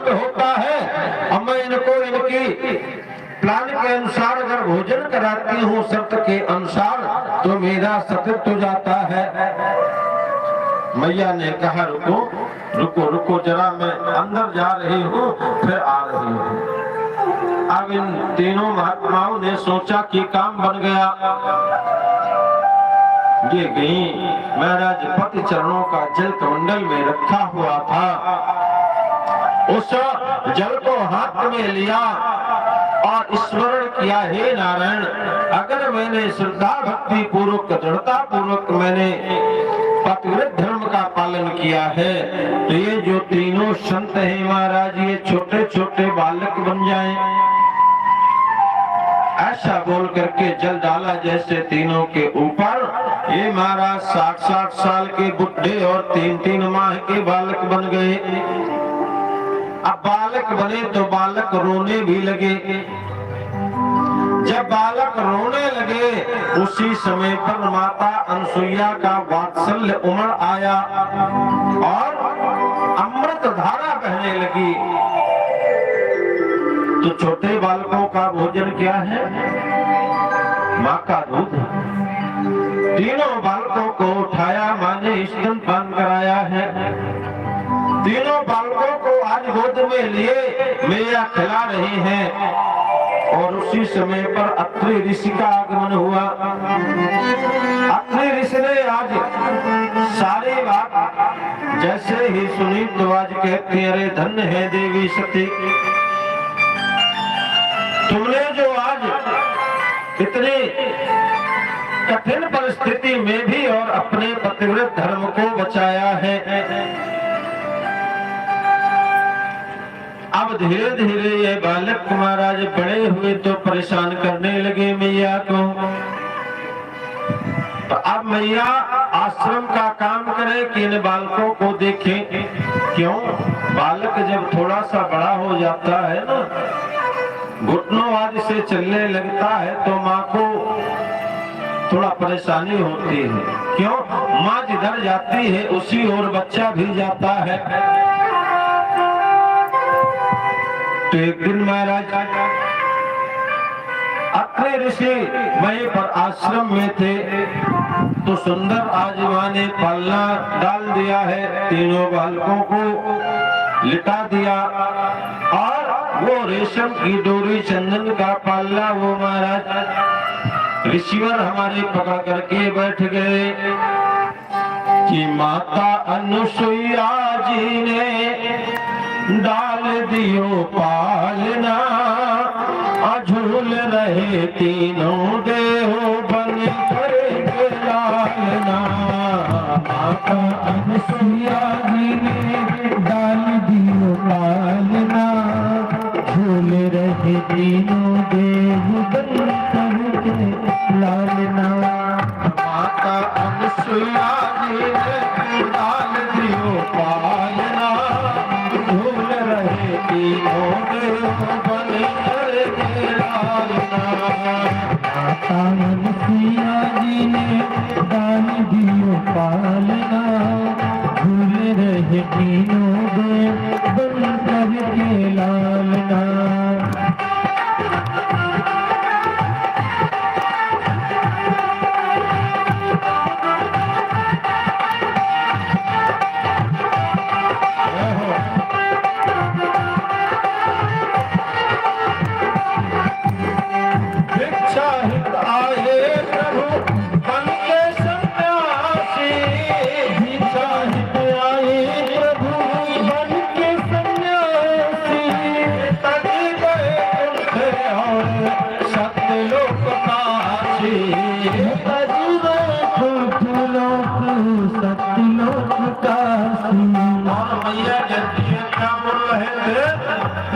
नष्ट होता है। अब मैं इनको इनकी प्लान के अनुसार अगर भोजन कराती हूँ शर्त के अनुसार तो मेरा सत्य जाता है। मैया ने कहा रुको रुको रुको जरा, मैं अंदर जा रही हूँ फिर आ रही हूँ। अब इन तीनों महात्माओं ने सोचा कि काम बन गया। ये गई, महाराज पति चरणों का जल कमंडल में रखा हुआ था, उस जल को हाथ में लिया और स्मरण किया, हे नारायण अगर मैंने श्रद्धा भक्ति पूर्वक दृढ़ता पूर्वक मैंने पतिव्रत धर्म का पालन किया है तो ये जो तीनों संत हैं महाराज ये छोटे छोटे बालक बन जाएं। ऐसा बोल करके जल डाला जैसे तीनों के ऊपर, ये महाराज 60-60 साल के बुढ़े और 3-3 माह के बालक बन गए। अब बालक बने तो बालक रोने भी लगे। जब बालक रोने लगे उसी समय पर माता अनसुईया का वात्सल्य उमड़ आया और अमृत धारा बहने लगी। तो छोटे बालकों का भोजन क्या है? माँ का दूध। तीनों बालकों को उठाया, माँ ने स्तनपान कराया है। तीनों बालकों को आज गोद में लिए मैया खिला रही हैं और उसी समय पर अत्रि ऋषि का आगमन हुआ। अत्रि ऋषि ने आज सारी बात जैसे ही सुनी तो आज कहते हैं अरे धन्य है देवी सती, तुमने जो आज इतनी कठिन परिस्थिति में भी और अपने पतिव्रत धर्म को बचाया है। अब धीरे धीरे ये बालक महाराज बड़े हुए तो परेशान करने लगे मैया को। तो अब मैया आश्रम का काम करे कि इन बालकों को देखे। क्यों? बालक जब थोड़ा सा बड़ा हो जाता है ना, घुटनों आदि से चलने लगता है तो माँ को थोड़ा परेशानी होती है। क्यों? माँ जिधर जाती है उसी ओर बच्चा भी जाता है। तो एक दिन महाराज अत्रि ऋषि वहीं पर आश्रम में थे तो सुंदर आज माँ ने पालना डाल दिया है, तीनों बालकों को लिटा दिया और वो रेशम की डोरी चंदन का पालना वो महाराज ऋषिवर हमारे पकड़ करके बैठ गए कि माता अनुसुईया जी ने डाल दियो पालना, झूल रहे तीनों देहो बन कर लालना। माता अनुसुईया जी ने डाल दियो पालना, झूल रहे तीनों देहो बन कर लालना। माता अनुसुईया जी ने डाल दियो पालना, झूल रहे तीनों देहो बन कर लालना। माता अनुसुईया जी ने डाल दियो पालना, झूल रहे तीनों देहो बन कर लालना।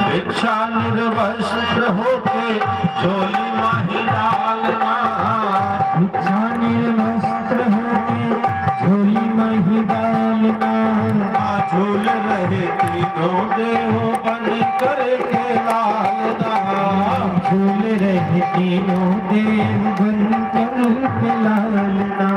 भिक्षा निर्वस्त्र होके झोली माही डालना, भिक्षा निर्वस्त्र होके झोली माही डालना। झूल रहे तीनों देहो बन कर के लालना, झूल रहे तीनों देव बन कर के लालना।